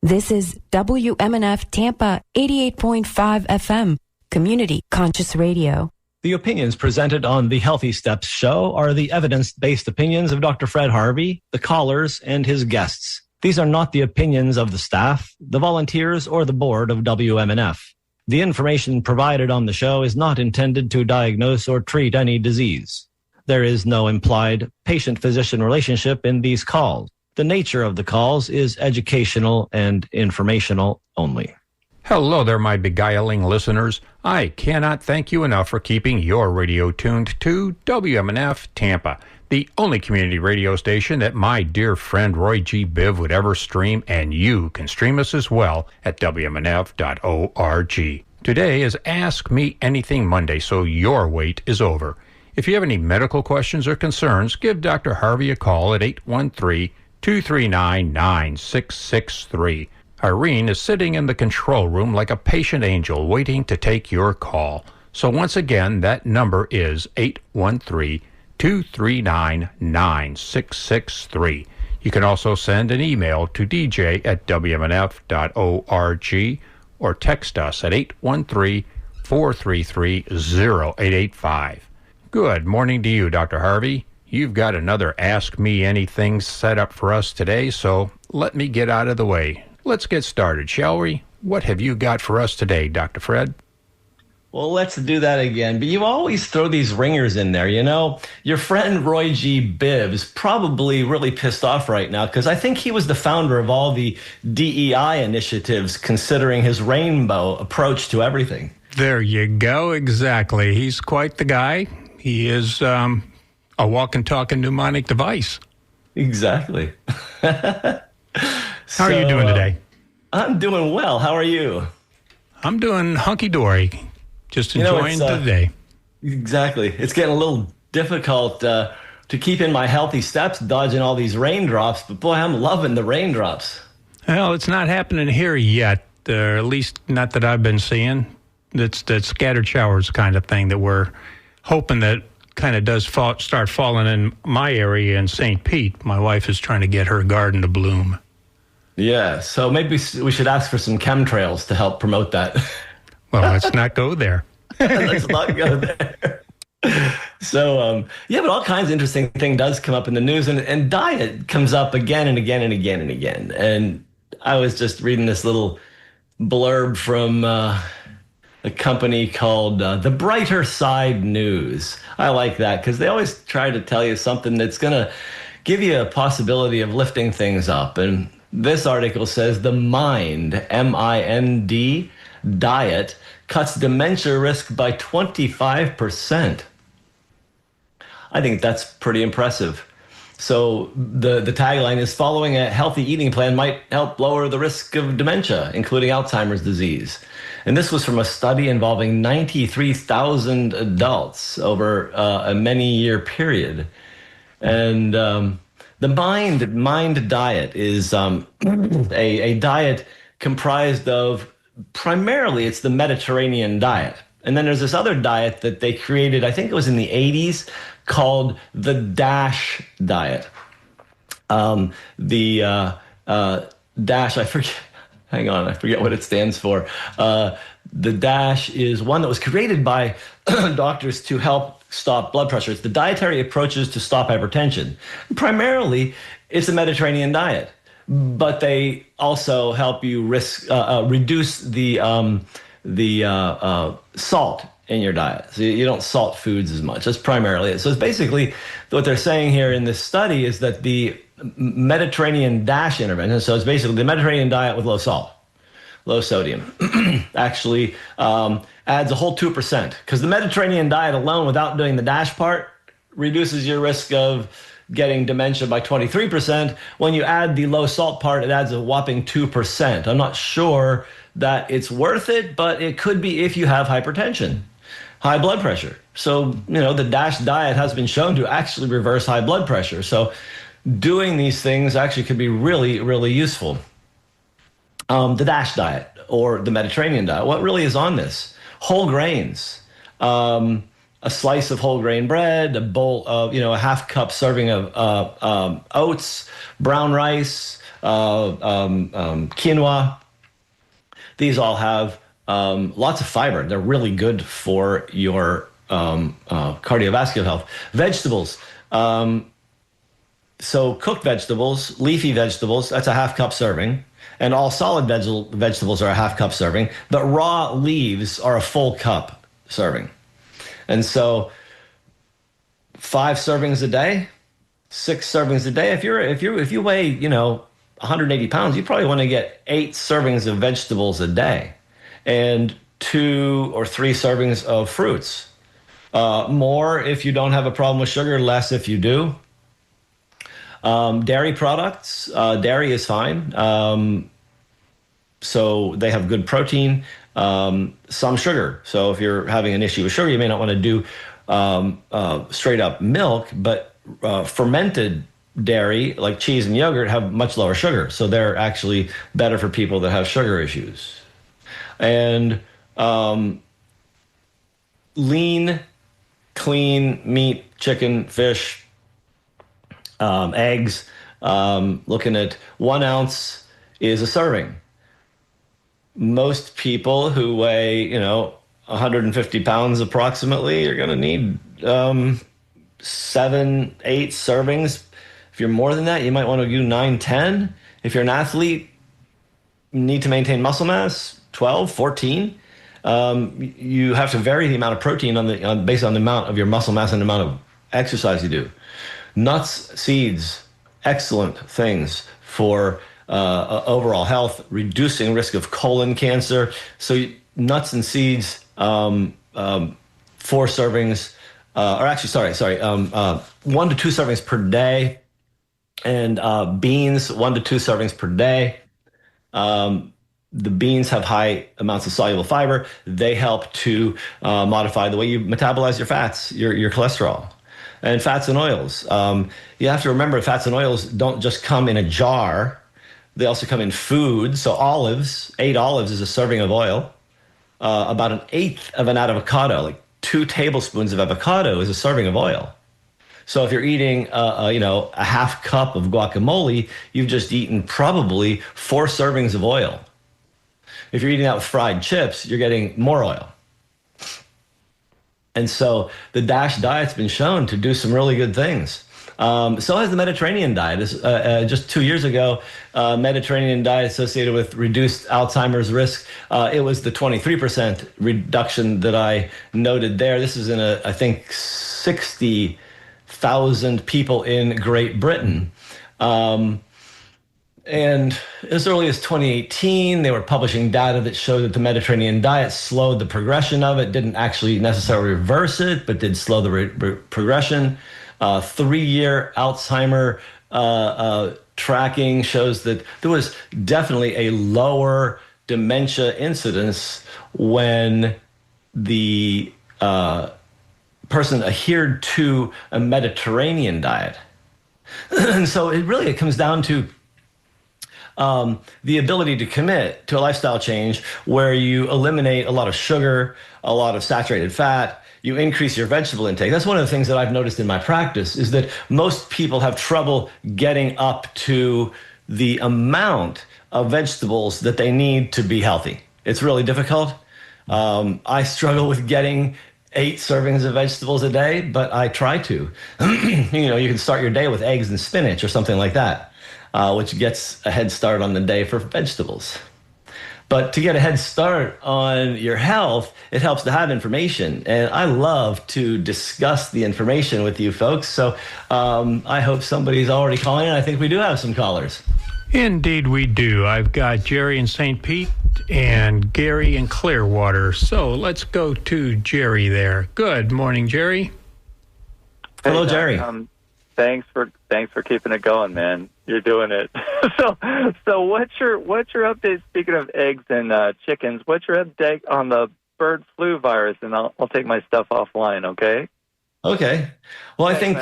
This is WMNF Tampa 88.5 FM, Community Conscious Radio. The opinions presented on the Healthy Steps show are the evidence-based opinions of Dr. Fred Harvey, the callers, and his guests. These are not the opinions of the staff, the volunteers, or the board of WMNF. The information provided on the show is not intended to diagnose or treat any disease. There is no implied patient-physician relationship in these calls. The nature of the calls is educational and informational only. Hello there, my beguiling listeners. I cannot thank you enough for keeping your radio tuned to WMNF Tampa, the only community radio station that my dear friend Roy G. Biv would ever stream, and you can stream us as well at WMNF.org. Today is Ask Me Anything Monday, so your wait is over. If you have any medical questions or concerns, give Dr. Harvey a call at 813-239-9663. Irene is sitting in the control room like a patient angel waiting to take your call. So once again, that number is 813-239-9663. You can also send an email to dj@wmnf.org or text us at 813-433-0885. Good morning to you, Dr. Harvey. You've got another Ask Me Anything set up for us today, so let me get out of the way. Let's get started, shall we? What have you got for us today, Dr. Fred? Well, let's do that again. But you always throw these ringers in there, you know? Your friend Roy G. Bibb's probably really pissed off right now because I think he was the founder of all the DEI initiatives, considering his rainbow approach to everything. There you go, exactly. He's quite the guy. He is a walking, talking mnemonic device. Exactly. How are you doing today? I'm doing well. How are you? I'm doing hunky-dory. Just enjoying the day. Exactly. It's getting a little difficult to keep in my healthy steps, dodging all these raindrops. But boy, I'm loving the raindrops. Well, it's not happening here yet, or at least not that I've been seeing. It's that scattered showers kind of thing that we're hoping that kind of does start falling in my area in St. Pete. My wife is trying to get her garden to bloom. Yeah, so maybe we should ask for some chemtrails to help promote that. Well, let's not go there. Let's not go there. So, yeah, but all kinds of interesting thing does come up in the news, and diet comes up again and again and again and again. And I was just reading this little blurb from a company called The Brighter Side News. I like that because they always try to tell you something that's going to give you a possibility of lifting things up. And this article says the MIND, M-I-N-D, diet cuts dementia risk by 25%. I think that's pretty impressive. So the tagline is, following a healthy eating plan might help lower the risk of dementia, including Alzheimer's disease. And this was from a study involving 93,000 adults over a many-year period. And the MIND diet is a diet comprised of, primarily it's the Mediterranean diet. And then there's this other diet that they created, I think it was in the 80s, called the DASH diet. The DASH, I forget what it stands for. The DASH is one that was created by doctors to help stop blood pressure. It's the dietary approaches to stop hypertension. Primarily, it's a Mediterranean diet, but they also help you reduce the salt in your diet. So you don't salt foods as much. That's primarily it. So it's basically what they're saying here in this study is that the Mediterranean DASH intervention, so it's basically the Mediterranean diet with low salt, low sodium, actually adds a whole 2%, because the Mediterranean diet alone, without doing the DASH part, reduces your risk of getting dementia by 23%. When you add the low salt part, it adds a whopping 2%. I'm not sure that it's worth it, but it could be if you have hypertension, high blood pressure. So, the DASH diet has been shown to actually reverse high blood pressure. So doing these things actually could be really, really useful. The DASH diet, or the Mediterranean diet, what really is on this? Whole grains, a slice of whole grain bread, a bowl of, a half cup serving of oats, brown rice, quinoa. These all have lots of fiber. They're really good for your cardiovascular health. Vegetables. So cooked vegetables, leafy vegetables, that's a half cup serving. And all solid vegetables are a half cup serving. But raw leaves are a full cup serving. And so 5 servings a day, 6 servings a day. If you weigh, 180 pounds, you probably want to get 8 servings of vegetables a day and 2 or 3 servings of fruits. More if you don't have a problem with sugar, less if you do. Dairy products, dairy is fine. So they have good protein, some sugar. So if you're having an issue with sugar, you may not want to do straight up milk, but fermented dairy like cheese and yogurt have much lower sugar. So they're actually better for people that have sugar issues. And lean, clean meat, chicken, fish, eggs, looking at 1 ounce is a serving. Most people who weigh, 150 pounds approximately are going to need 7, 8 servings. If you're more than that, you might want to do 9, 10. If you're an athlete, you need to maintain muscle mass, 12, 14. You have to vary the amount of protein based on the amount of your muscle mass and the amount of exercise you do. Nuts, seeds, excellent things for overall health, reducing risk of colon cancer. So nuts and seeds, 4 servings, 1 to 2 servings per day, and beans, 1 to 2 servings per day. The beans have high amounts of soluble fiber. They help to modify the way you metabolize your fats, your cholesterol. And fats and oils. You have to remember fats and oils don't just come in a jar. They also come in food. So olives, 8 olives is a serving of oil. About 1/8 of an avocado, like 2 tablespoons of avocado is a serving of oil. So if you're eating, a half cup of guacamole, you've just eaten probably 4 servings of oil. If you're eating that with fried chips, you're getting more oil. And so the DASH diet's been shown to do some really good things. So has the Mediterranean diet. Just 2 years ago, Mediterranean diet associated with reduced Alzheimer's risk. It was the 23% reduction that I noted there. This is in, I think, 60,000 people in Great Britain. And as early as 2018, they were publishing data that showed that the Mediterranean diet slowed the progression of it, didn't actually necessarily reverse it, but did slow the progression. 3-year Alzheimer tracking shows that there was definitely a lower dementia incidence when the person adhered to a Mediterranean diet. And so it comes down to the ability to commit to a lifestyle change where you eliminate a lot of sugar, a lot of saturated fat, you increase your vegetable intake. That's one of the things that I've noticed in my practice is that most people have trouble getting up to the amount of vegetables that they need to be healthy. It's really difficult. I struggle with getting 8 servings of vegetables a day, but I try to. You can start your day with eggs and spinach or something like that, which gets a head start on the day for vegetables. But to get a head start on your health, it helps to have information. And I love to discuss the information with you folks. So I hope somebody's already calling in. I think we do have some callers. Indeed we do. I've got Jerry in St. Pete and Gary in Clearwater. So let's go to Jerry there. Good morning, Jerry. Hello, Jerry. Thanks for keeping it going, man. You're doing it. So what's your update? Speaking of eggs and chickens, what's your update on the bird flu virus? And I'll take my stuff offline. Okay. Okay. Well, I think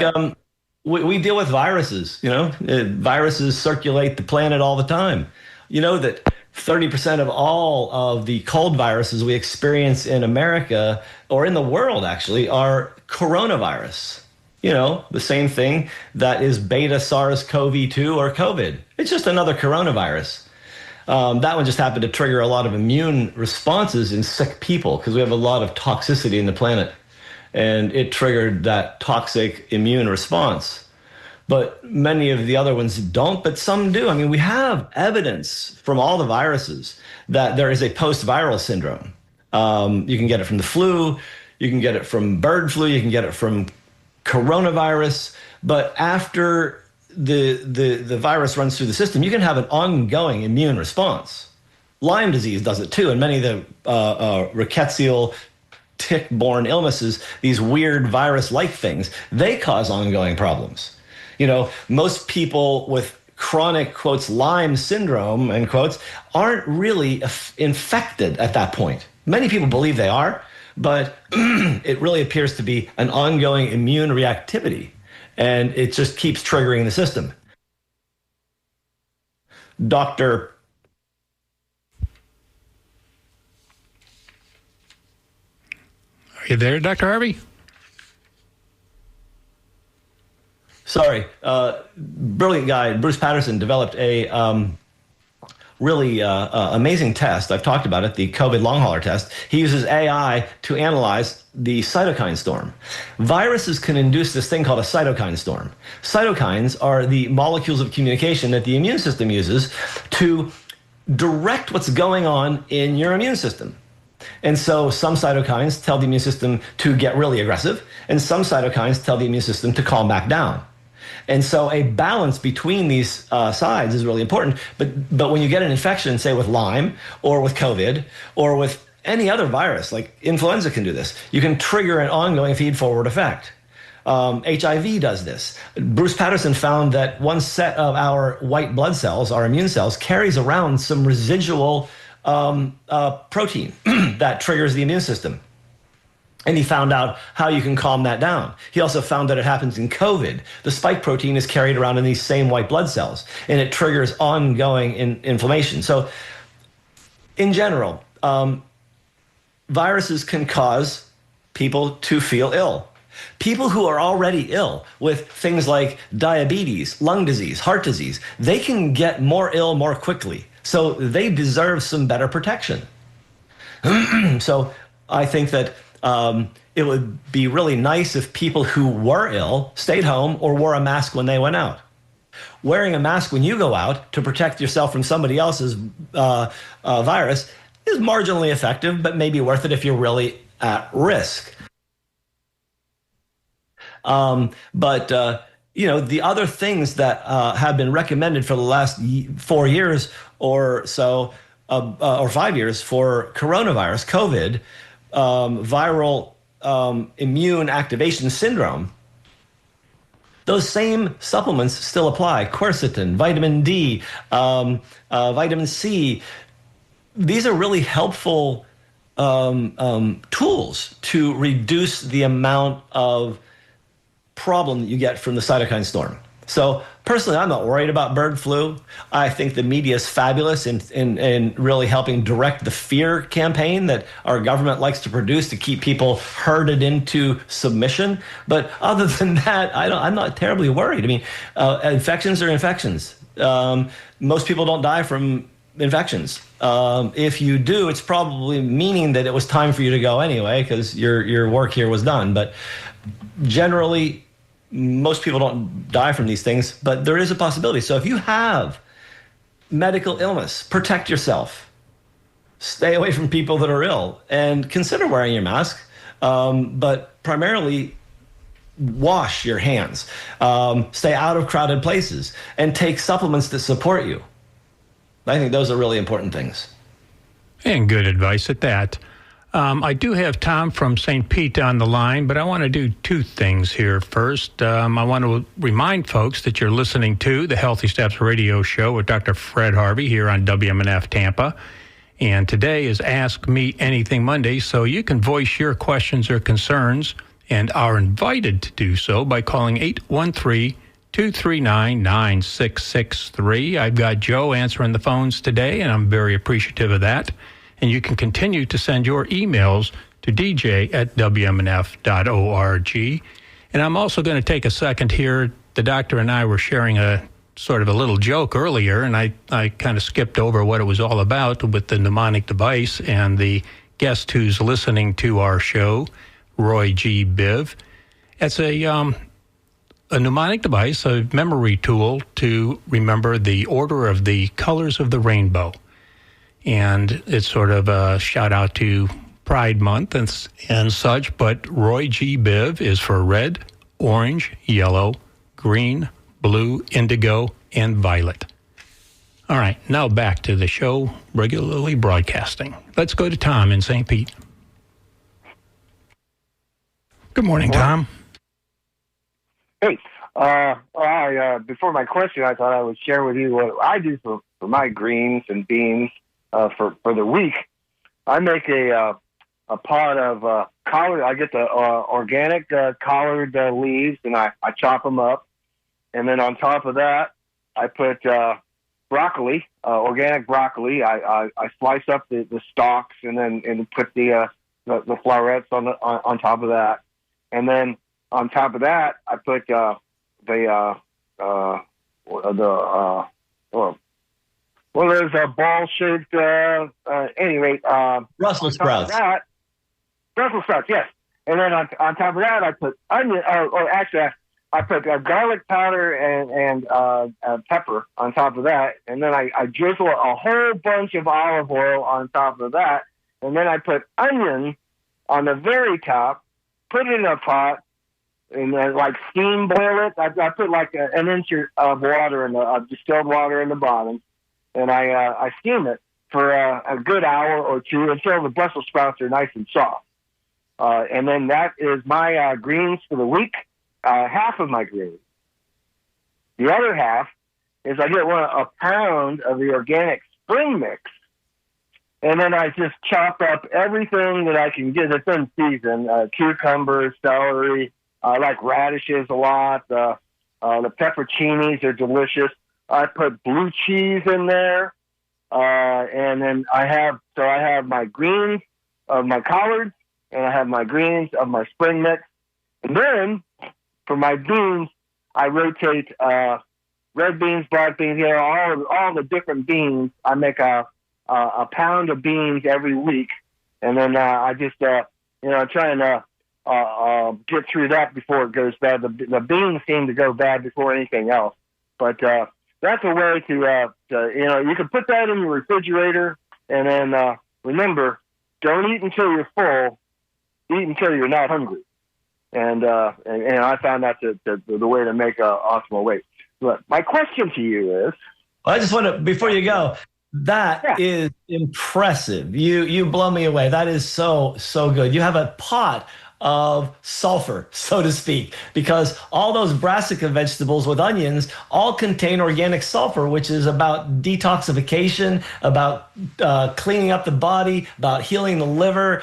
we deal with viruses. Viruses circulate the planet all the time. You know that 30% of all of the cold viruses we experience in America or in the world actually are coronavirus. The same thing that is beta SARS-CoV-2 or COVID. It's just another coronavirus. That one just happened to trigger a lot of immune responses in sick people because we have a lot of toxicity in the planet. And it triggered that toxic immune response. But many of the other ones don't, but some do. I mean, we have evidence from all the viruses that there is a post-viral syndrome. You can get it from the flu, you can get it from bird flu, you can get it from coronavirus. But after the virus runs through the system, you can have an ongoing immune response. Lyme disease does it too, and many of the rickettsial tick-borne illnesses, these weird virus-like things, they cause ongoing problems. Most people with chronic, quotes, Lyme syndrome, end quotes, aren't really infected at that point. Many people believe they are, but it really appears to be an ongoing immune reactivity, and it just keeps triggering the system. Are you there, Dr. Harvey? Sorry, brilliant guy, Bruce Patterson, developed a really amazing test. I've talked about it, the COVID long hauler test. He uses AI to analyze the cytokine storm. Viruses can induce this thing called a cytokine storm. Cytokines are the molecules of communication that the immune system uses to direct what's going on in your immune system. And so some cytokines tell the immune system to get really aggressive, and some cytokines tell the immune system to calm back down. And so a balance between these sides is really important. But when you get an infection, say with Lyme or with COVID or with any other virus, like influenza can do this, you can trigger an ongoing feed-forward effect. HIV does this. Bruce Patterson found that one set of our white blood cells, our immune cells, carries around some residual protein that triggers the immune system. And he found out how you can calm that down. He also found that it happens in COVID. The spike protein is carried around in these same white blood cells, and it triggers ongoing inflammation. So in general, viruses can cause people to feel ill. People who are already ill with things like diabetes, lung disease, heart disease, they can get more ill more quickly. So they deserve some better protection. So I think that it would be really nice if people who were ill stayed home or wore a mask when they went out. Wearing a mask when you go out to protect yourself from somebody else's virus is marginally effective, but maybe worth it if you're really at risk. The other things that have been recommended for the last 4 years or so, or 5 years for coronavirus, COVID, viral immune activation syndrome, those same supplements still apply. Quercetin, vitamin D, vitamin C. These are really helpful tools to reduce the amount of problem that you get from the cytokine storm. So personally, I'm not worried about bird flu. I think the media is fabulous in really helping direct the fear campaign that our government likes to produce to keep people herded into submission. But other than that, I'm not terribly worried. I mean, infections are infections. Most people don't die from infections. If you do, it's probably meaning that it was time for you to go anyway because your work here was done. But generally, most people don't die from these things, but there is a possibility. So if you have medical illness, protect yourself. Stay away from people that are ill and consider wearing your mask, but primarily wash your hands. Stay out of crowded places and take supplements that support you. I think those are really important things. And good advice at that. I do have Tom from St. Pete on the line, but I want to do two things here. First, I want to remind folks that you're listening to the Healthy Steps Radio Show with Dr. Fred Harvey here on WMNF Tampa. And today is Ask Me Anything Monday, so you can voice your questions or concerns and are invited to do so by calling 813-239-9663. I've got Joe answering the phones today, and I'm very appreciative of that. And you can continue to send your emails to dj@wmnf.org. And I'm also going to take a second here. The doctor and I were sharing a sort of a little joke earlier, and I kind of skipped over what it was all about with the mnemonic device, and the guest who's listening to our show, Roy G. Biv. It's a mnemonic device, a memory tool to remember the order of the colors of the rainbow. And it's sort of a shout out to Pride Month and such, but Roy G. Biv is for red, orange, yellow, green, blue, indigo, and violet. All right, now back to the show, regularly broadcasting. Let's go to Tom in St. Pete. Good morning, Tom. Hey, before my question, I thought I would share with you what I do for my greens and beans for the week. I make a pot of collard. I get the organic collard leaves, and I chop them up. And then on top of that, I put broccoli, organic broccoli. I slice up the stalks and put the florets on top of that. And then on top of that, I put there's a ball-shaped. Anyway, Brussels sprouts. Brussels sprouts, yes. And then on top of that, I put onion. I put garlic powder and pepper on top of that, and then I drizzle a whole bunch of olive oil on top of that, and then I put onion on the very top, put it in a pot, and then steam boil it. I put an inch of water distilled water in the bottom, and I steam it for a good hour or two until the Brussels sprouts are nice and soft. And then that is my greens for the week. Half of my greens. The other half is I get a pound of the organic spring mix, and then I just chop up everything that I can get that's in season: cucumbers, celery. I like radishes a lot. The pepperoncinis are delicious. I put blue cheese in there, and then I have my greens of my collards, and I have my greens of my spring mix, and then for my beans, I rotate red beans, black beans, all the different beans. I make a pound of beans every week, and then I just try and get through that before it goes bad. The beans seem to go bad before anything else, but that's a way to you can put that in your refrigerator, and then remember, don't eat until you're full. Eat until you're not hungry. And I found that the way to make optimal weight. But my question to you is... Well, I just want to, before you go, that is impressive. You blow me away. That is so good. You have a pot of sulfur, so to speak, because all those brassica vegetables with onions all contain organic sulfur, which is about detoxification, about cleaning up the body, about healing the liver.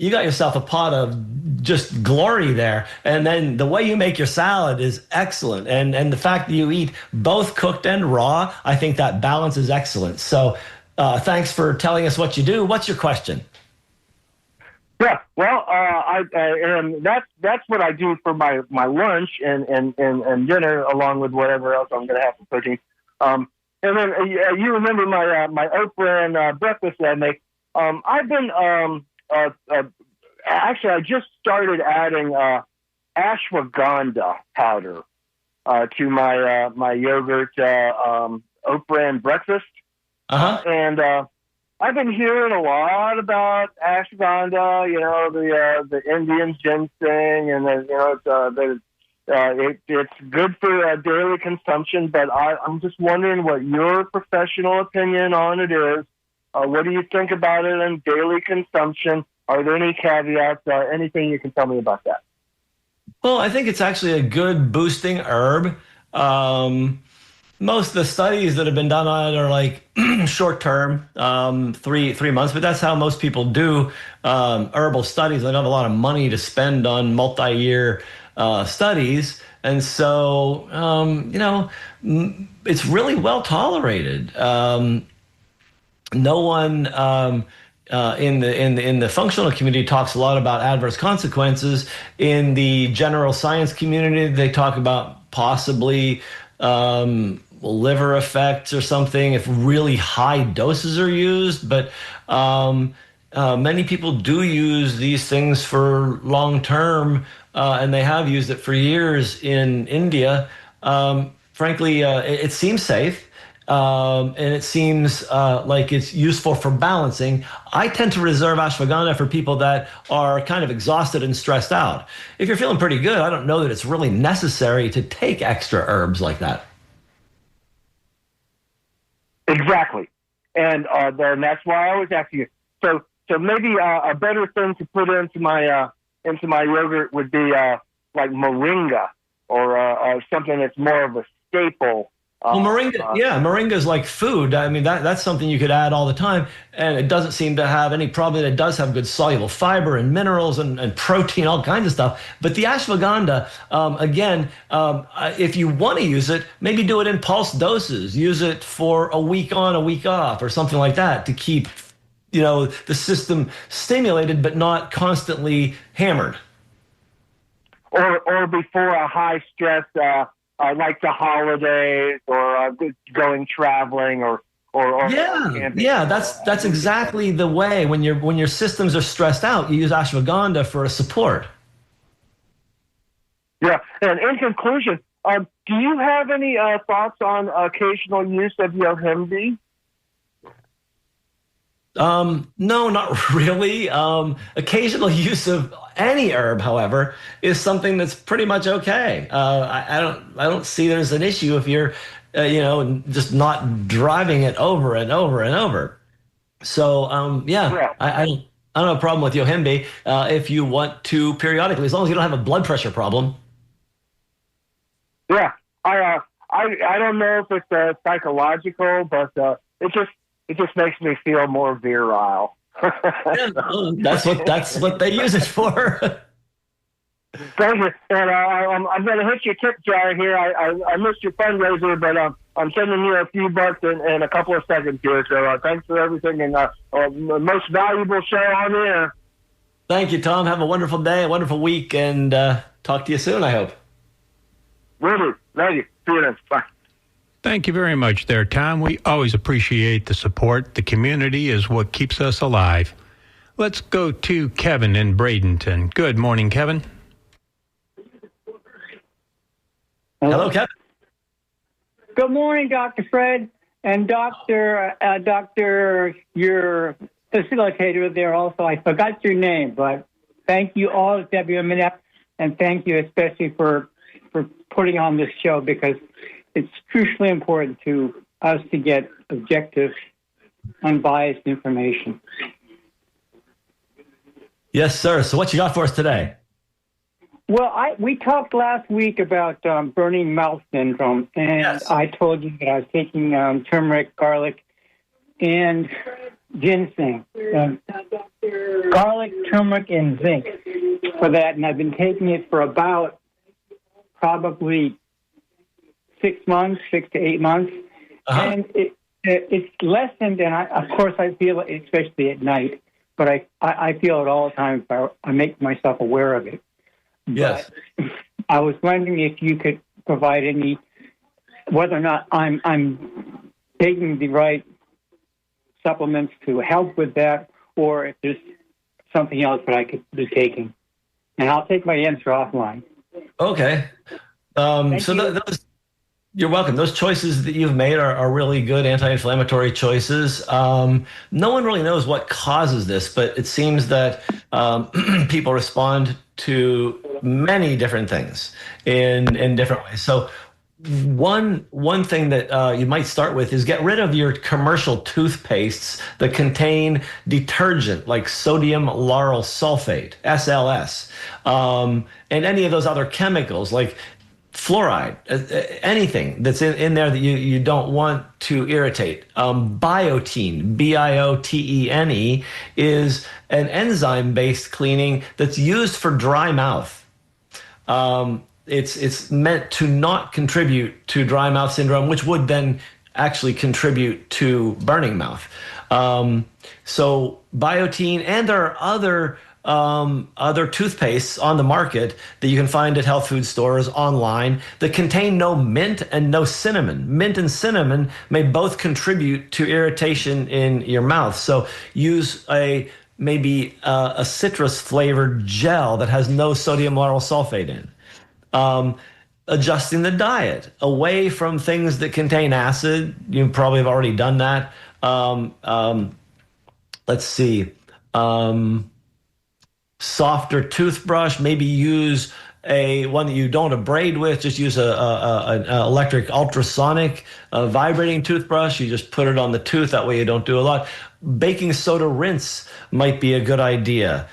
You got yourself a pot of just glory there. And then the way you make your salad is excellent. And the fact that you eat both cooked and raw, I think that balance is excellent. So thanks for telling us what you do. What's your question? Yeah, well, and that's what I do for my lunch and dinner, along with whatever else I'm going to have for protein. And then you remember my oat bran breakfast that I make. I've been... actually, I just started adding ashwagandha powder to my yogurt oat bran breakfast. And I've been hearing a lot about ashwagandha. The Indian ginseng, and it's good for daily consumption. But I'm just wondering what your professional opinion on it is. What do you think about it in daily consumption? Are there any caveats? Anything you can tell me about that? Well, I think it's actually a good boosting herb. Most of the studies that have been done on it are like short term, 3 months, but that's how most people do herbal studies. They don't have a lot of money to spend on multi-year studies. And so, it's really well tolerated. No one in the functional community talks a lot about adverse consequences. In the general science community, they talk about possibly liver effects or something if really high doses are used. But many people do use these things for long term, and they have used it for years in India. Frankly, it seems safe. And it seems like it's useful for balancing. I tend to reserve ashwagandha for people that are kind of exhausted and stressed out. If you're feeling pretty good, I don't know that it's really necessary to take extra herbs like that. Exactly, and that's why I was asking you. So maybe a better thing to put into my yogurt would be like moringa or something that's more of a staple. Well, moringa is like food. I mean, that's something you could add all the time, and it doesn't seem to have any problem. It does have good soluble fiber and minerals and protein, all kinds of stuff. But the ashwagandha, if you want to use it, maybe do it in pulse doses. Use it for a week on, a week off, or something like that to keep, the system stimulated but not constantly hammered. Or before a high stress. Like the holidays or going traveling or camping. That's exactly the way. When your systems are stressed out, you use ashwagandha for a support. Yeah, and in conclusion, do you have any thoughts on occasional use of yohimbe? No, not really. Occasional use of any herb, however, is something that's pretty much okay. I don't see there's an issue if you're, just not driving it over and over and over. So, I don't have a problem with yohimbe if you want to periodically, as long as you don't have a blood pressure problem. Yeah, I don't know if it's psychological, but it just makes me feel more virile. That's what they use it for. Thank you. And I'm going to hit your tip jar here. I missed your fundraiser, but I'm sending you a few bucks in a couple of seconds here. So thanks for everything, and the most valuable show on air. Thank you, Tom. Have a wonderful day, a wonderful week, and talk to you soon, I hope. Really? Love you. See you then. Bye. Thank you very much there, Tom. We always appreciate the support. The community is what keeps us alive. Let's go to Kevin in Bradenton. Good morning, Kevin. Hello, Kevin. Good morning, Dr. Fred, and Dr. Your facilitator there also. I forgot your name, but thank you all at WMNF, and thank you especially for putting on this show, because it's crucially important to us to get objective, unbiased information. Yes, sir. So what you got for us today? Well, we talked last week about burning mouth syndrome, and yes. I told you that I was taking turmeric, garlic, and ginseng. Garlic, turmeric, and zinc for that, and I've been taking it for about probably 6 months, 6 to 8 months, and it's lessened. And of course, I feel it, especially at night, but I feel it all the time if I make myself aware of it. Yes. But I was wondering if you could provide whether or not I'm taking the right supplements to help with that, or if there's something else that I could be taking. And I'll take my answer offline. Okay. You're welcome. Those choices that you've made are really good anti-inflammatory choices. No one really knows what causes this, but it seems that people respond to many different things in different ways. So one thing that you might start with is get rid of your commercial toothpastes that contain detergent like sodium lauryl sulfate, SLS, and any of those other chemicals like fluoride, anything that's in there that you don't want to irritate. Biotene, Biotene, is an enzyme-based cleaning that's used for dry mouth. It's meant to not contribute to dry mouth syndrome, which would then actually contribute to burning mouth. So biotin, and there are other toothpastes on the market that you can find at health food stores online that contain no mint and no cinnamon. Mint and cinnamon may both contribute to irritation in your mouth. So use maybe a citrus flavored gel that has no sodium lauryl sulfate in. Adjusting the diet away from things that contain acid. You probably have already done that. Let's see. Softer toothbrush. Maybe use one that you don't abrade with. Just use an electric ultrasonic vibrating toothbrush. You just put it on the tooth. That way you don't do a lot. Baking soda rinse might be a good idea.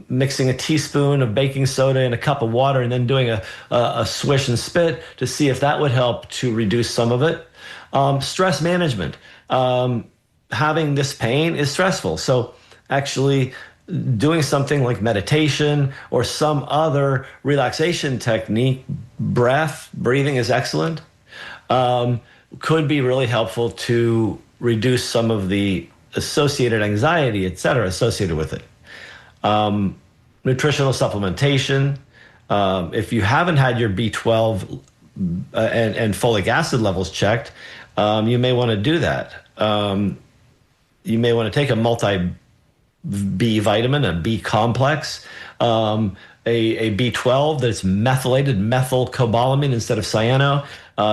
Mixing a teaspoon of baking soda in a cup of water and then doing a swish and spit to see if that would help to reduce some of it. Stress management. Having this pain is stressful. So actually doing something like meditation or some other relaxation technique, breathing is excellent, could be really helpful to reduce some of the associated anxiety, et cetera, associated with it. Nutritional supplementation. If you haven't had your B12 and folic acid levels checked, you may want to do that. You may want to take a multi-B vitamin, a B complex, a B12 that's methylated methylcobalamin instead of cyano.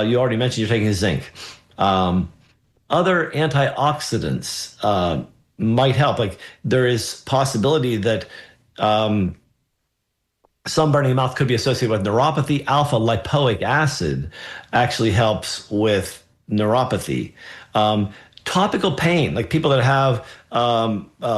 You already mentioned you're taking zinc. Other antioxidants might help. Like there is possibility that sunburn in the mouth could be associated with neuropathy. Alpha lipoic acid actually helps with neuropathy. Topical pain, like people that have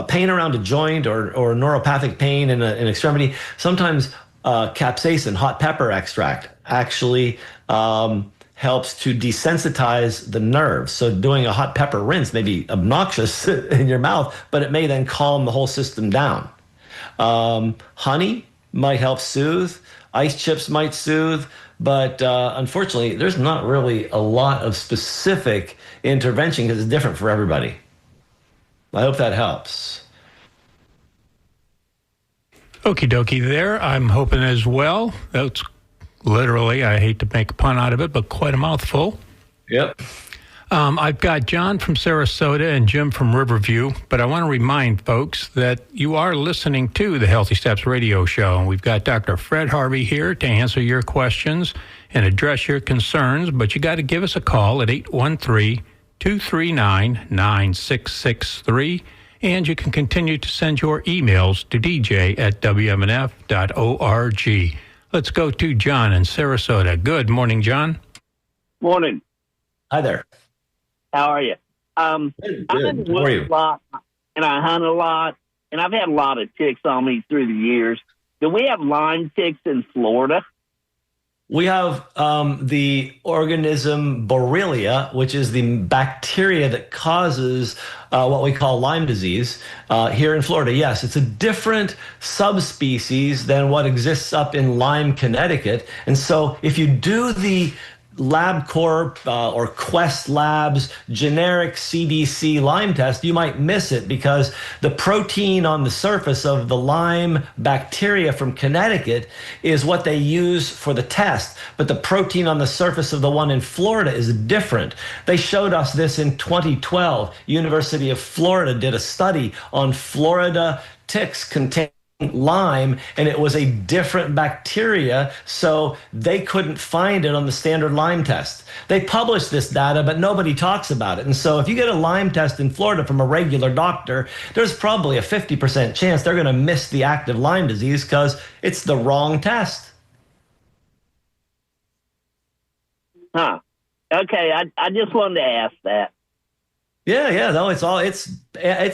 pain around a joint or neuropathic pain in an extremity, sometimes capsaicin, hot pepper extract, actually helps to desensitize the nerves. So doing a hot pepper rinse may be obnoxious in your mouth, but it may then calm the whole system down. Honey might help soothe. Ice chips might soothe. But unfortunately, there's not really a lot of specific intervention because it's different for everybody. I hope that helps. Okie dokie there. I'm hoping as well. That's literally, I hate to make a pun out of it, but quite a mouthful. Yep. I've got John from Sarasota and Jim from Riverview, but I want to remind folks that you are listening to the Healthy Steps radio show, and we've got Dr. Fred Harvey here to answer your questions and address your concerns, but you got to give us a call at 813-239-9663, and you can continue to send your emails to dj@wmnf.org. Let's go to John in Sarasota. Good morning, John. Morning. Hi there. How are you? Good. How are you? A lot, and I hunt a lot, and I've had a lot of ticks on me through the years. Do we have Lyme ticks in Florida? We have the organism Borrelia, which is the bacteria that causes what we call Lyme disease here in Florida. Yes, it's a different subspecies than what exists up in Lyme, Connecticut. And so if you do the LabCorp or Quest Labs generic CDC Lyme test, you might miss it because the protein on the surface of the Lyme bacteria from Connecticut is what they use for the test. But the protein on the surface of the one in Florida is different. They showed us this in 2012. University of Florida did a study on Florida ticks containing Lyme, and it was a different bacteria, so they couldn't find it on the standard Lyme test. They published this data, but nobody talks about it. And so if you get a Lyme test in Florida from a regular doctor, there's probably a 50% chance they're going to miss the active Lyme disease because it's the wrong test. Huh. Okay, I just wanted to ask that. Yeah, no, it's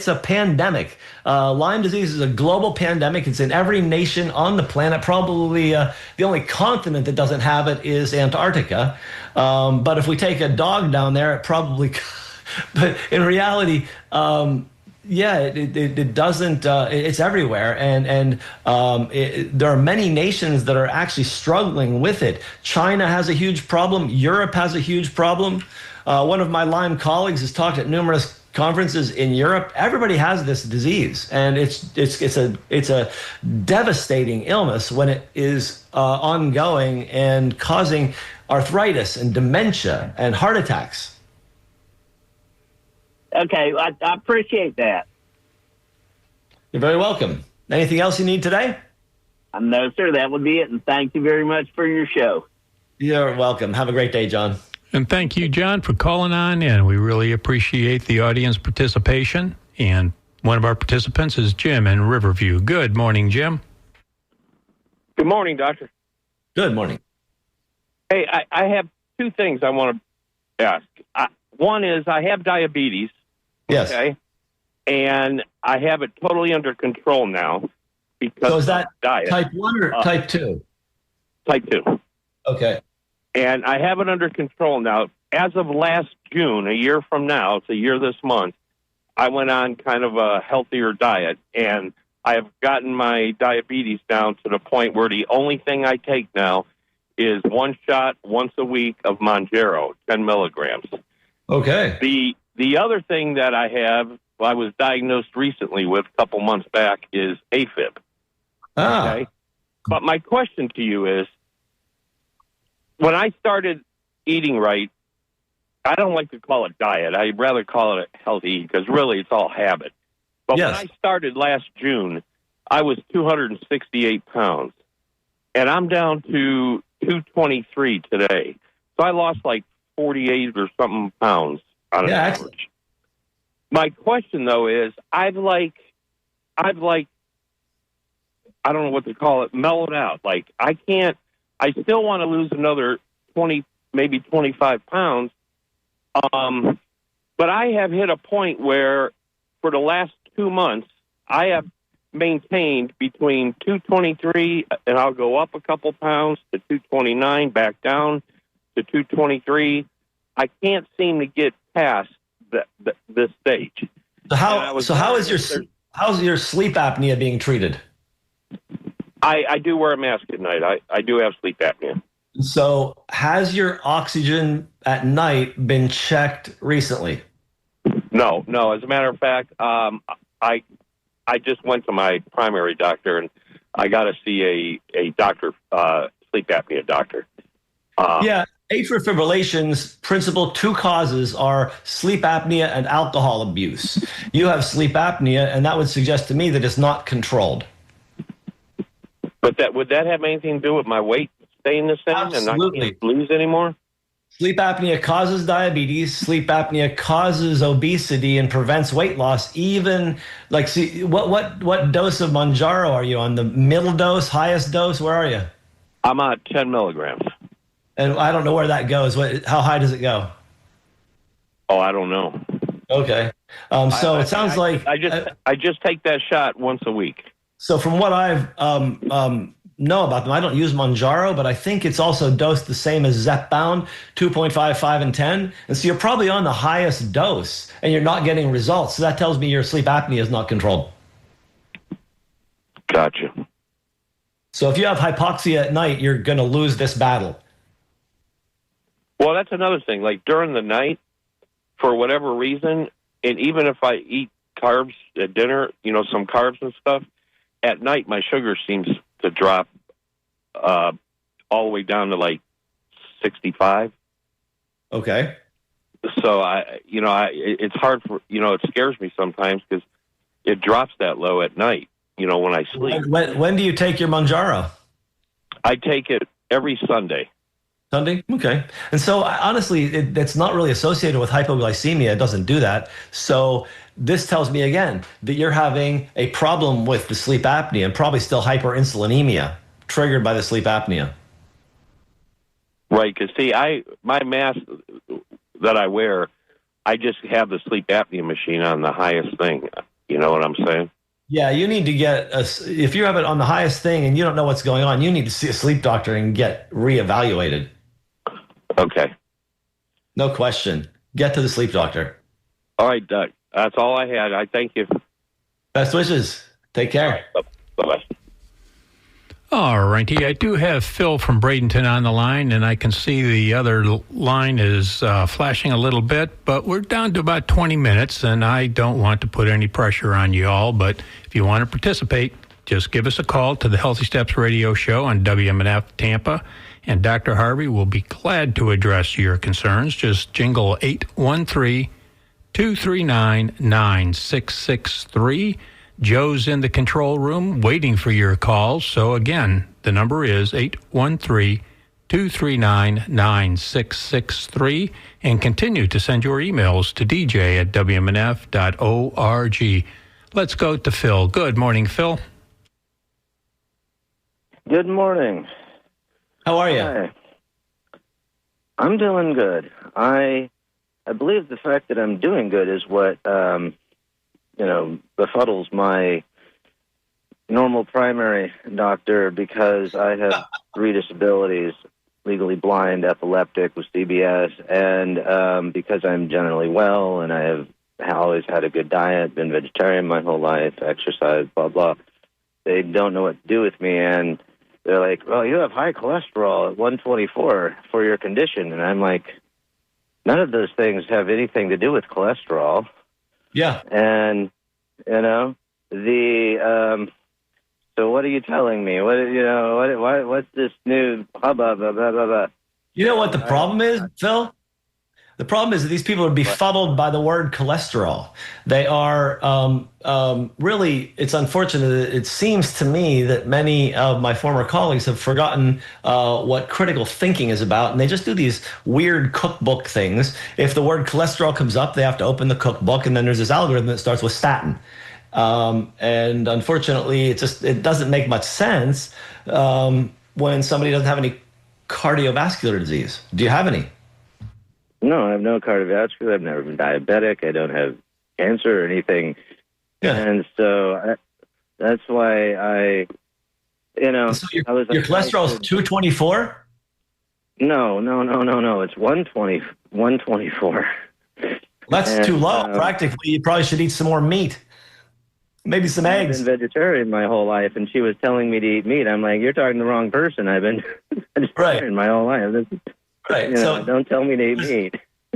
a pandemic. Lyme disease is a global pandemic. It's in every nation on the planet. Probably the only continent that doesn't have it is Antarctica. But if we take a dog down there, it probably. But in reality, it doesn't. It's everywhere, and there are many nations that are actually struggling with it. China has a huge problem. Europe has a huge problem. One of my Lyme colleagues has talked at numerous conferences in Europe, everybody has this disease, and it's a devastating illness when it is ongoing and causing arthritis and dementia and heart attacks. Okay, I appreciate that. You're very welcome. Anything else you need today? No, sir, that would be it, and thank you very much for your show. You're welcome. Have a great day, John. And thank you, John, for calling on in. We really appreciate the audience participation. And one of our participants is Jim in Riverview. Good morning, Jim. Good morning, Doctor. Good morning. Hey, I have two things I want to ask. One is I have diabetes. Yes. Okay. And I have it totally under control now because So is that of diet. type 1 or type 2? Type 2. Okay. And I have it under control now. As of last June, a year from now, it's a year this month, I went on kind of a healthier diet, and I have gotten my diabetes down to the point where the only thing I take now is one shot once a week of Mounjaro, 10 milligrams. Okay. The other thing that I have, I was diagnosed recently with a couple months back, is AFib. Okay? But my question to you is, when I started eating right, I don't like to call it diet. I'd rather call it healthy because really it's all habit. But Yes. when I started last June, I was 268 pounds. And I'm down to 223 today. So I lost like 48 or something pounds on an average. My question, though, is I've like, I don't know what to call it, mellowed out. Like, I still want to lose another 20, maybe 25 pounds. But I have hit a point where for the last 2 months, I have maintained between 223, and I'll go up a couple pounds to 229, back down to 223. I can't seem to get past this stage. So how's your sleep apnea being treated? I do wear a mask at night. I do have sleep apnea. So has your oxygen at night been checked recently? No. As a matter of fact, I just went to my primary doctor, and I got to see a doctor, sleep apnea doctor. Atrial fibrillation's principal two causes are sleep apnea and alcohol abuse. You have sleep apnea, and that would suggest to me that it's not controlled. But would that have anything to do with my weight staying the same? Absolutely. And I can't lose anymore? Sleep apnea causes diabetes. Sleep apnea causes obesity and prevents weight loss. Even what dose of Mounjaro are you on? The middle dose, highest dose? Where are you? I'm on 10 milligrams. And I don't know where that goes. How high does it go? Oh, I don't know. Okay. It sounds like I just take that shot once a week. So from what I've know about them, I don't use Mounjaro, but I think it's also dosed the same as Zepbound, 2.5, 5, and 10. And so you're probably on the highest dose, and you're not getting results. So that tells me your sleep apnea is not controlled. Gotcha. So if you have hypoxia at night, you're going to lose this battle. Well, that's another thing. Like during the night, for whatever reason, and even if I eat carbs at dinner, some carbs and stuff, at night my sugar seems to drop all the way down to like 65. Okay. So it's hard for, it scares me sometimes because it drops that low at night, when I sleep. When do you take your Mounjaro? I take it every Sunday. Sunday? Okay. And so honestly, it's not really associated with hypoglycemia. It doesn't do that. So this tells me again that you're having a problem with the sleep apnea and probably still hyperinsulinemia triggered by the sleep apnea. Right. Because see, my mask that I wear, I just have the sleep apnea machine on the highest thing. You know what I'm saying? Yeah, you need to if you have it on the highest thing and you don't know what's going on, you need to see a sleep doctor and get reevaluated. Okay. No question. Get to the sleep doctor. All right, Doug. That's all I had. I thank you. Best wishes. Take care. Bye-bye. All righty. I do have Phil from Bradenton on the line, and I can see the other line is flashing a little bit, but we're down to about 20 minutes, and I don't want to put any pressure on you all, but if you want to participate, just give us a call to the Healthy Steps Radio Show on WMNF Tampa, and Dr. Harvey will be glad to address your concerns. Just jingle 813-239-9663. Joe's in the control room waiting for your calls. So again, the number is 813-239-9663, and continue to send your emails to dj@wmnf.org. Let's go to Phil. Good morning, Phil. Good morning. How are you? Hi. I'm doing good. I believe the fact that I'm doing good is what befuddles my normal primary doctor, because I have 3 disabilities: legally blind, epileptic with CBS, and because I'm generally well and I have always had a good diet, been vegetarian my whole life, exercise, blah, blah. They don't know what to do with me, and they're like, well, you have high cholesterol at 124 for your condition. And I'm like, none of those things have anything to do with cholesterol. Yeah. And, so what are you telling me? What's this new hubbub, blah, blah, blah, blah. You know what the problem is, Phil? The problem is that these people are befuddled by the word cholesterol. They are really, it's unfortunate. It seems to me that many of my former colleagues have forgotten what critical thinking is about, and they just do these weird cookbook things. If the word cholesterol comes up, they have to open the cookbook, and then there's this algorithm that starts with statin. And unfortunately, it doesn't make much sense when somebody doesn't have any cardiovascular disease. Do you have any? No, I have no cardiovascular. I've never been diabetic. I don't have cancer or anything. Yeah. And so that's why So your cholesterol is 224? No. It's 124. That's too low. Practically, you probably should eat some more meat. Maybe some eggs. I've been vegetarian my whole life, and she was telling me to eat meat. I'm like, you're talking to the wrong person. I've been vegetarian my whole life. Right. So don't tell me to eat meat.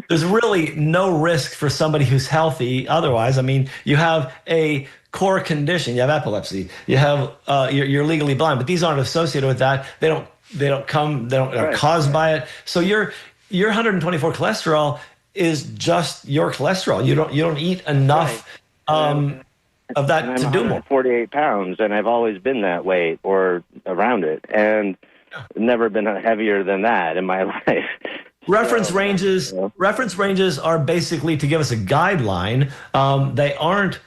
There's really no risk for somebody who's healthy otherwise. I mean, you have a core condition. You have epilepsy. You have you're legally blind, but these aren't associated with that. They are caused by it. So your 124 cholesterol is just your cholesterol. You don't eat enough of that to do more. 48 pounds, and I've always been that weight or around it, and never been heavier than that in my life. Reference ranges are basically to give us a guideline. They aren't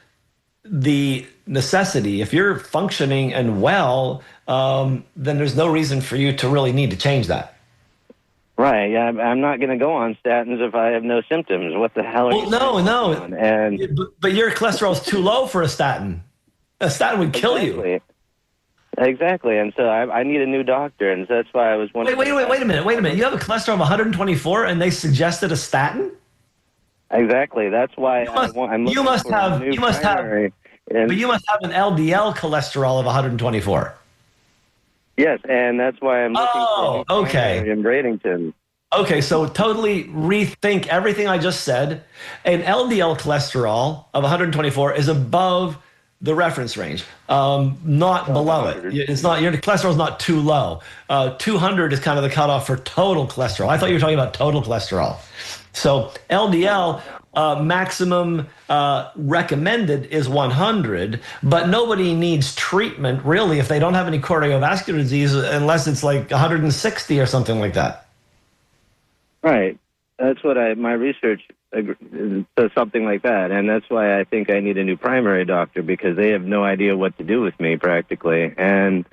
the necessity. If you're functioning and well, then there's no reason for you to really need to change that. Right. Yeah, I'm not going to go on statins if I have no symptoms. What the hell are you no. But your cholesterol is too low for a statin. A statin would kill you. Exactly, and so I need a new doctor, and so that's why I was wondering. Wait a minute. You have a cholesterol of 124, and they suggested a statin? Exactly. That's why you must have an LDL cholesterol of 124. Yes, and that's why I'm looking for a new primary in Bradenton. Okay, so totally rethink everything I just said. An LDL cholesterol of 124 is above the reference range, not below it. It's not, your cholesterol is not too low. 200 is kind of the cutoff for total cholesterol. I thought you were talking about total cholesterol. So LDL maximum recommended is 100, but nobody needs treatment really if they don't have any cardiovascular disease unless it's like 160 or something like that. Right. That's what my research says, something like that. And that's why I think I need a new primary doctor, because they have no idea what to do with me practically. And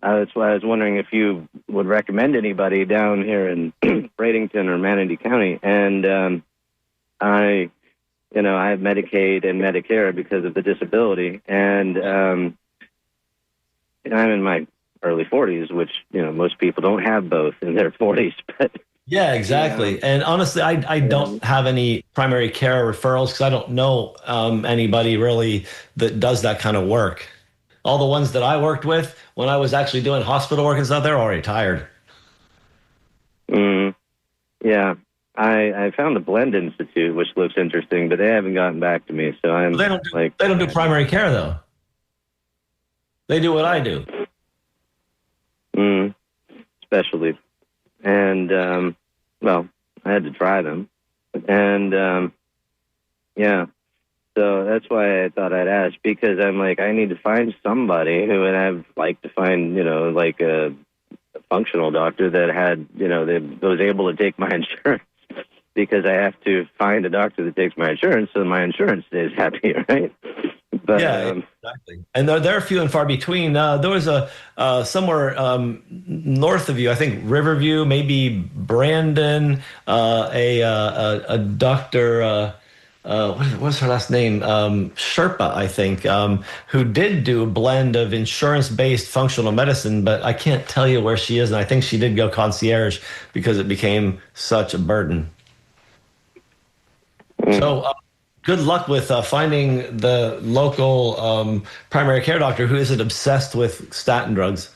that's why I was wondering if you would recommend anybody down here in Bradenton or Manatee County. And I have Medicaid and Medicare because of the disability. And I'm in my early 40s, which, most people don't have both in their 40s. But yeah, exactly. Yeah. And honestly, I don't have any primary care referrals because I don't know anybody really that does that kind of work. all the ones that I worked with when I was actually doing hospital work and stuff, they're all retired. Yeah. I found the Blend Institute, which looks interesting, but they haven't gotten back to me. So I'm they don't do primary care though. They do what I do. Specialty. And well, I had to try them. And yeah. So that's why I thought I'd ask, because I'm like, I need to find somebody who would have like to find, like a functional doctor that had, that was able to take my insurance, because I have to find a doctor that takes my insurance so my insurance stays happy, right? But, yeah, exactly. And they're few and far between. There was a somewhere north of you, I think Riverview, maybe Brandon, a doctor. What was her last name? Sherpa, I think, who did do a blend of insurance-based functional medicine, but I can't tell you where she is, and I think she did go concierge because it became such a burden. So good luck with finding the local primary care doctor who isn't obsessed with statin drugs.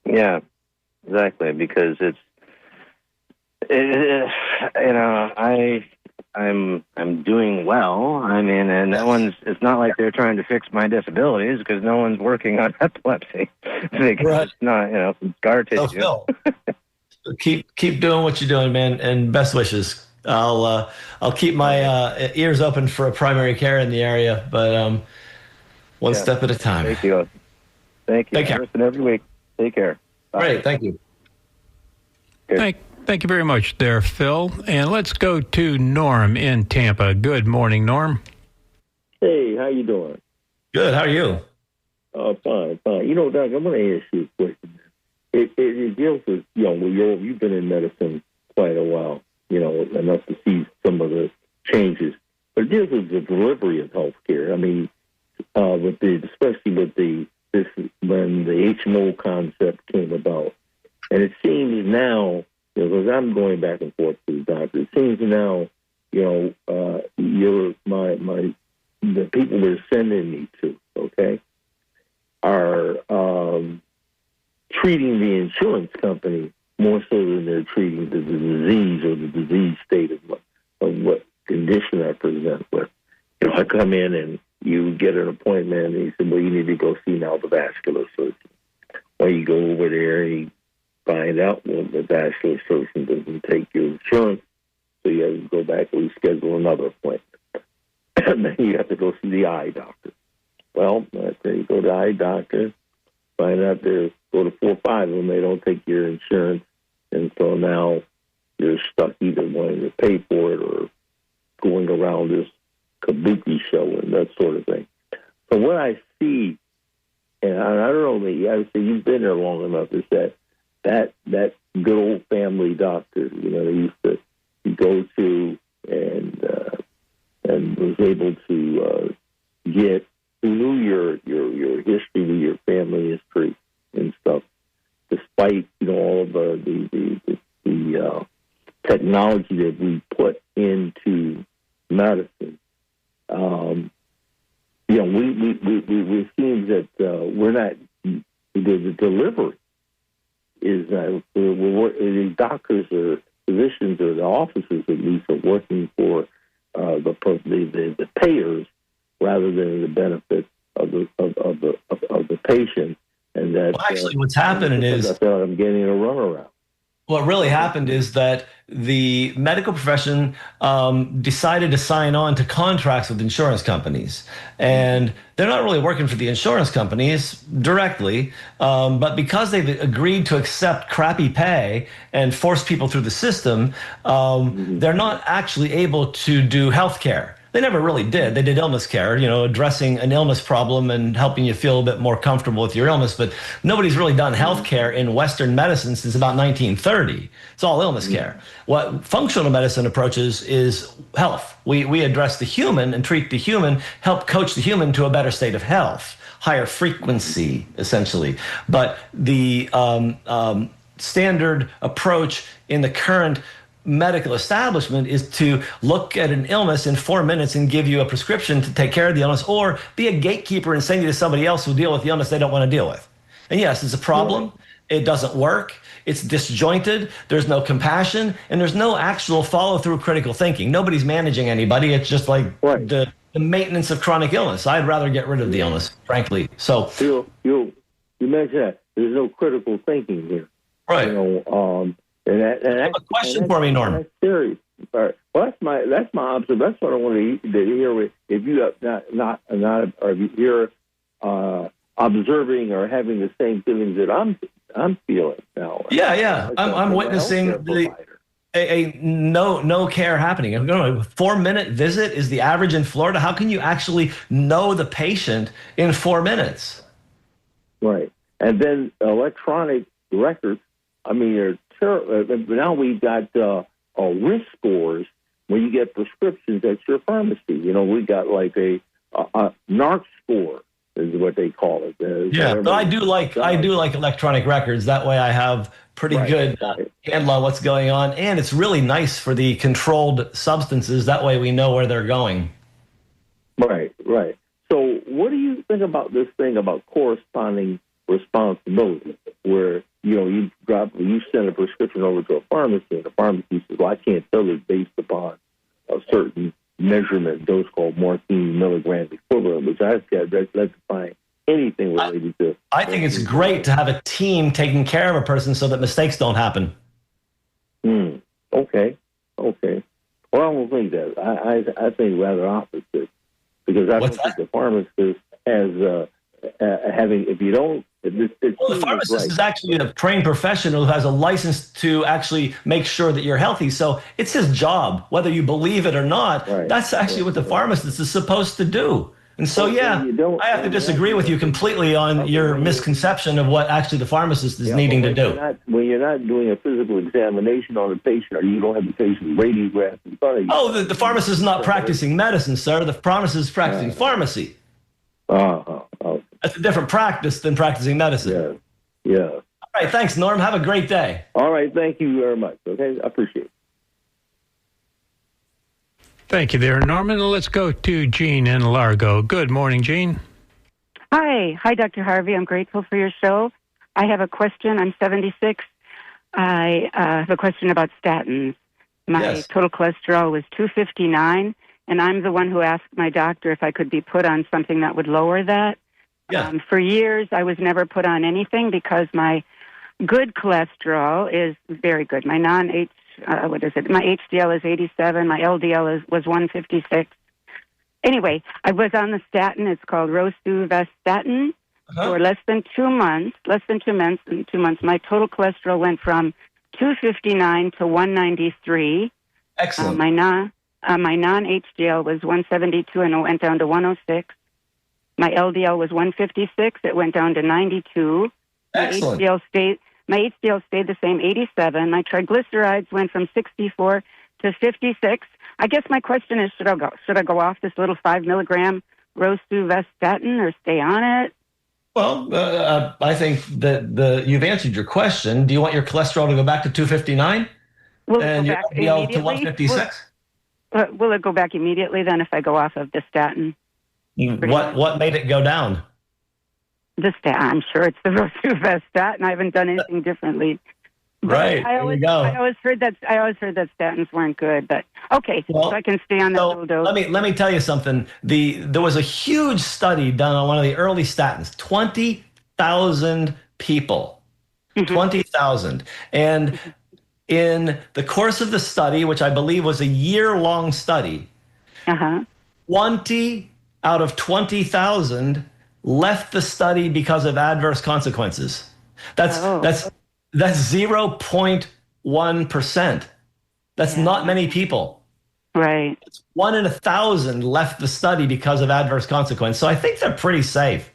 Yeah, exactly, because I'm doing well. I mean, and it's not like they're trying to fix my disabilities, because no one's working on epilepsy. Because it's not, scar tissue. So Phil, keep doing what you're doing, man, and best wishes. I'll keep my ears open for a primary care in the area, but one step at a time. Thank you. Thank you. Take care. I listen every week. Take care. Bye. Great. Thank you. Thank you very much there, Phil. And let's go to Norm in Tampa. Good morning, Norm. Hey, how you doing? Good. How are you? Fine. Doc, I'm going to ask you a question. It deals with, you've been in medicine quite a while, enough to see some of the changes. But it deals with the delivery of healthcare. I mean, especially with when the HMO concept came about. And it seems now, because I'm going back and forth to the doctor, it seems now, the people they're sending me to, okay, are treating the insurance company more so than they're treating the disease or the disease state of what condition I present with. I come in and you get an appointment, and he said, well, you need to go see now the vascular surgeon. Well, you go over there and you find out, well, the vascular surgeon doesn't take your insurance, so you have to go back and reschedule another appointment. And then you have to go see the eye doctor. Well, after you go to the eye doctor, find out go to 4 or 5 of them, they don't take your insurance, and so now you're stuck either wanting to pay for it or going around this kabuki show and that sort of thing. So what I see, and I don't know, I would say you've been there long enough, is that good old family doctor, they used to go to and was able to get, who knew your history, your family history and stuff, despite all of the technology that we put into medicine. We seem that we're not, the delivery is the doctors or physicians or the officers at least are working for the payers rather than the benefit of the patient, and that actually what's happening is I thought I'm getting a runaround. What really happened is that the medical profession decided to sign on to contracts with insurance companies. And they're not really working for the insurance companies directly, but because they've agreed to accept crappy pay and force people through the system, they're not actually able to do health care. They never really did. They did illness care, addressing an illness problem and helping you feel a bit more comfortable with your illness. But nobody's really done health care in Western medicine since about 1930. It's all illness care. What functional medicine approaches is health. We address the human and treat the human, help coach the human to a better state of health, higher frequency, essentially. But the standard approach in the current medical establishment is to look at an illness in 4 minutes and give you a prescription to take care of the illness, or be a gatekeeper and send you to somebody else who'll deal with the illness they don't want to deal with. And yes, it's a problem. It doesn't work. It's disjointed. There's no compassion, and there's no actual follow-through critical thinking. Nobody's managing anybody. It's just like the maintenance of chronic illness. I'd rather get rid of the illness, frankly. So you mentioned that there's no critical thinking here, right? You know, and you have a question for me, Norm. That's serious. Well, that's my observation. That's what I want to hear. If you are not or if you're observing or having the same feelings that I'm feeling now. Yeah. I'm witnessing a no care happening. I'm going to 4-minute visit is the average in Florida. How can you actually know the patient in 4 minutes? Right, and then electronic records. I mean, now we've got risk scores when you get prescriptions at your pharmacy. You know, we got like a NARC score is what they call it. But I do like electronic records. That way, I have pretty good handle on what's going on, and it's really nice for the controlled substances. That way, we know where they're going. Right. So, what do you think about this thing about corresponding responsibility, where you send a prescription over to a pharmacy, and the pharmacy says, "Well, I can't fill it based upon a certain measurement dose called morphine milligrams equivalent," which I've got let's find anything related to. I think it's great to have a team taking care of a person so that mistakes don't happen. Okay. Well, I don't think that. I think rather opposite, because I don't think the pharmacist has having. If you don't. The pharmacist is actually a trained professional who has a license to actually make sure that you're healthy. So it's his job, whether you believe it or not. That's actually what the pharmacist is supposed to do. And so, I have to disagree with you completely on your misconception of what actually the pharmacist is needing to do. When you're not doing a physical examination on the patient, or you don't have the patient's radiograph in front of you. Oh, the pharmacist is not practicing medicine, sir. The pharmacist is practicing pharmacy. That's a different practice than practicing medicine. Yeah. All right, thanks, Norm. Have a great day. All right, thank you very much. Okay, I appreciate it. Thank you there, Norman. Let's go to Jean in Largo. Good morning, Jean. Hi, Dr. Harvey. I'm grateful for your show. I have a question. I'm 76. I have a question about statins. My total cholesterol was 259, and I'm the one who asked my doctor if I could be put on something that would lower that. For years, I was never put on anything because my good cholesterol is very good. My my HDL is 87. My LDL was 156. Anyway, I was on the statin. It's called rosuvastatin for less than 2 months. In 2 months, my total cholesterol went from 259 to 193. Excellent. My non-HDL was 172, and it went down to 106. My LDL was 156. It went down to 92. Excellent. My HDL stayed the same, 87. My triglycerides went from 64 to 56. I guess my question is, should I go off this little 5 milligram rosuvastatin or stay on it? Well, I think that you've answered your question. Do you want your cholesterol to go back to 259 and your LDL to 156? Will it go back immediately then if I go off of the statin? What made it go down? I'm sure it's the rosuvastatin. I haven't done anything differently. Right. There you go. I always heard that statins weren't good, but okay, so I can stay on that little dose. Let me tell you something. There was a huge study done on one of the early statins. 20,000 people. 20,000. And in the course of the study, which I believe was a year-long study, 20 out of 20,000 left the study because of adverse consequences. That's 0.1%. That's not many people. Right. It's 1 in 1,000 left the study because of adverse consequence. So I think they're pretty safe.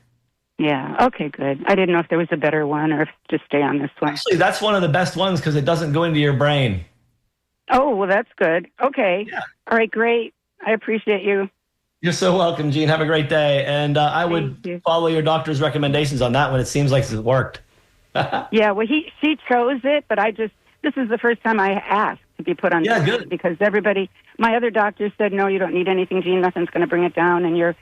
Yeah. Okay, good. I didn't know if there was a better one or if just stay on this one. Actually, that's one of the best ones because it doesn't go into your brain. Oh, well, that's good. Okay. Yeah. All right, great. I appreciate you. You're so welcome, Gene. Have a great day. And I would follow your doctor's recommendations on that one. It seems like it worked. Yeah, well, she chose it, but this is the first time I asked. to be put on Yeah, the good. because my other doctor said, no, you don't need anything, Gene. Nothing's going to bring it down, and your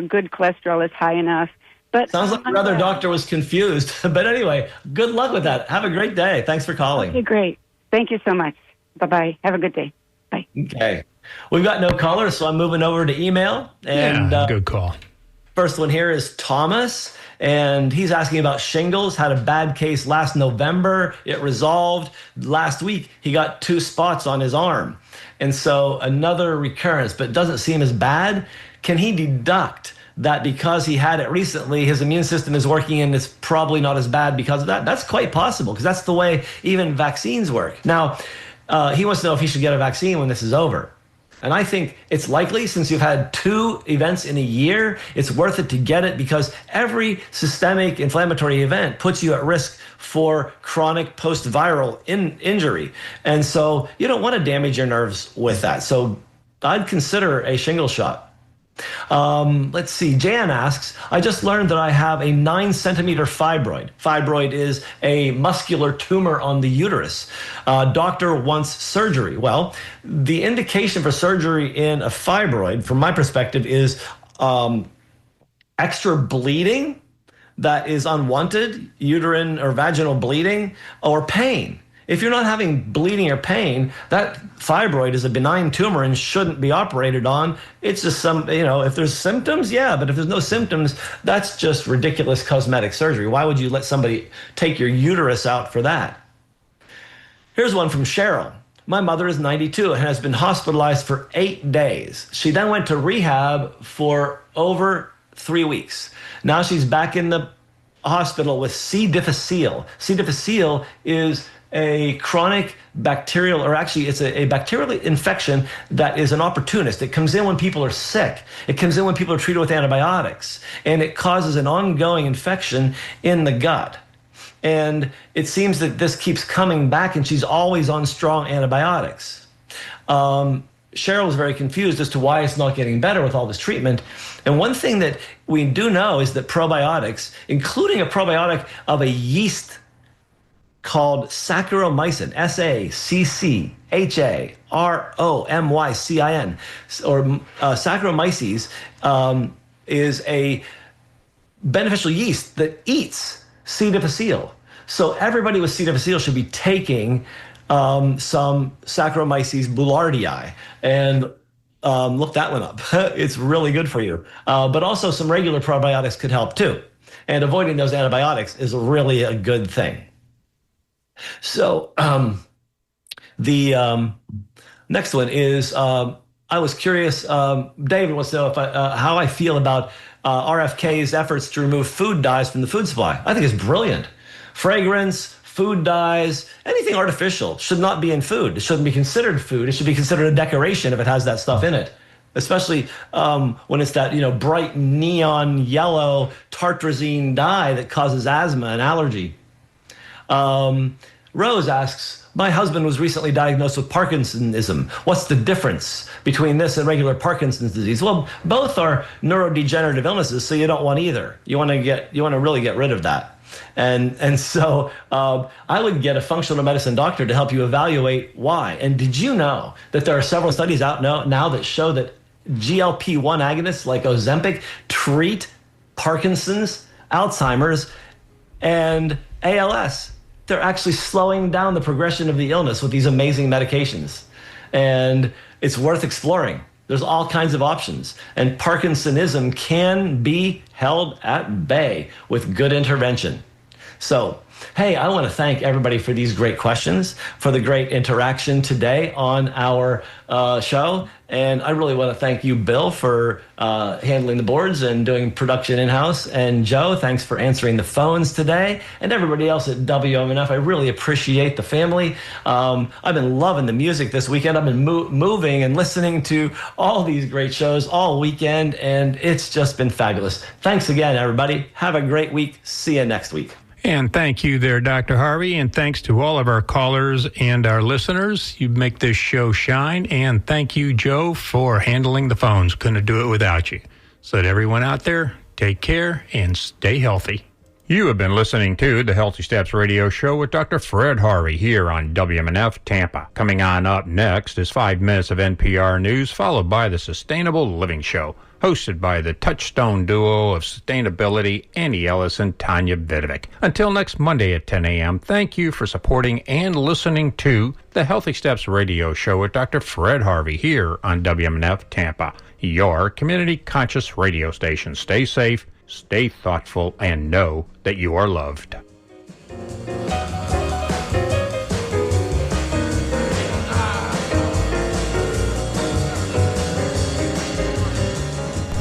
good cholesterol is high enough. But sounds like your other doctor was confused. But anyway, good luck with that. Have a great day. Thanks for calling. Okay, great. Thank you so much. Bye-bye. Have a good day. Bye. Okay. We've got no callers, so I'm moving over to email. And good call. First one here is Thomas, and he's asking about shingles. Had a bad case last November. It resolved. Last week, he got 2 spots on his arm. And so another recurrence, but it doesn't seem as bad. Can he deduct that because he had it recently, his immune system is working and it's probably not as bad because of that? That's quite possible, because that's the way even vaccines work. Now, he wants to know if he should get a vaccine when this is over. And I think it's likely, since you've had 2 events in a year, it's worth it to get it, because every systemic inflammatory event puts you at risk for chronic post-viral injury. And so you don't want to damage your nerves with that. So I'd consider a shingle shot. Let's see. Jan asks, I just learned that I have a 9-centimeter fibroid. Fibroid is a muscular tumor on the uterus. Doctor wants surgery. Well, the indication for surgery in a fibroid, from my perspective, is extra bleeding that is unwanted, uterine or vaginal bleeding, or pain. If you're not having bleeding or pain, that fibroid is a benign tumor and shouldn't be operated on. It's just if there's symptoms, yeah, but if there's no symptoms, that's just ridiculous cosmetic surgery. Why would you let somebody take your uterus out for that? Here's one from Cheryl. My mother is 92 and has been hospitalized for 8 days. She then went to rehab for over 3 weeks. Now she's back in the hospital with C. difficile. C. difficile is a chronic bacterial, or actually it's a bacterial infection that is an opportunist. It comes in when people are sick. It comes in when people are treated with antibiotics, and it causes an ongoing infection in the gut. And it seems that this keeps coming back, and she's always on strong antibiotics. Cheryl is very confused as to why it's not getting better with all this treatment. And one thing that we do know is that probiotics, including a probiotic of a yeast called Saccharomycin, Saccharomycin, or Saccharomyces, is a beneficial yeast that eats C. difficile. So everybody with C. difficile should be taking some Saccharomyces boulardii, and look that one up. It's really good for you. But also some regular probiotics could help too. And avoiding those antibiotics is really a good thing. So the next one is, I was curious, David wants to know how I feel about RFK's efforts to remove food dyes from the food supply. I think it's brilliant. Fragrance, food dyes, anything artificial should not be in food. It shouldn't be considered food. It should be considered a decoration if it has that stuff in it. Especially when it's that bright neon yellow tartrazine dye that causes asthma and allergy. Rose asks, my husband was recently diagnosed with Parkinsonism. What's the difference between this and regular Parkinson's disease? Well, both are neurodegenerative illnesses, so you don't want either. You want to really get rid of that. And so I would get a functional medicine doctor to help you evaluate why. And did you know that there are several studies out now that show that GLP-1 agonists like Ozempic treat Parkinson's, Alzheimer's, and ALS? They're actually slowing down the progression of the illness with these amazing medications. And it's worth exploring. There's all kinds of options. And Parkinsonism can be held at bay with good intervention. So, hey, I want to thank everybody for these great questions, for the great interaction today on our show. And I really want to thank you, Bill, for handling the boards and doing production in-house. And Joe, thanks for answering the phones today. And everybody else at WMNF, I really appreciate the family. I've been loving the music this weekend. I've been moving and listening to all these great shows all weekend, and it's just been fabulous. Thanks again, everybody. Have a great week. See you next week. And thank you there, Dr. Harvey, and thanks to all of our callers and our listeners. You make this show shine, and thank you, Joe, for handling the phones. Couldn't do it without you. So to everyone out there, take care and stay healthy. You have been listening to the Healthy Steps Radio Show with Dr. Fred Harvey here on WMNF Tampa. Coming on up next is 5 minutes of NPR News, followed by the Sustainable Living Show, hosted by the touchstone duo of sustainability, Annie Ellis and Tanya Vidovic. Until next Monday at 10 a.m., thank you for supporting and listening to the Healthy Steps Radio Show with Dr. Fred Harvey here on WMNF Tampa, your community-conscious radio station. Stay safe, stay thoughtful, and know that you are loved.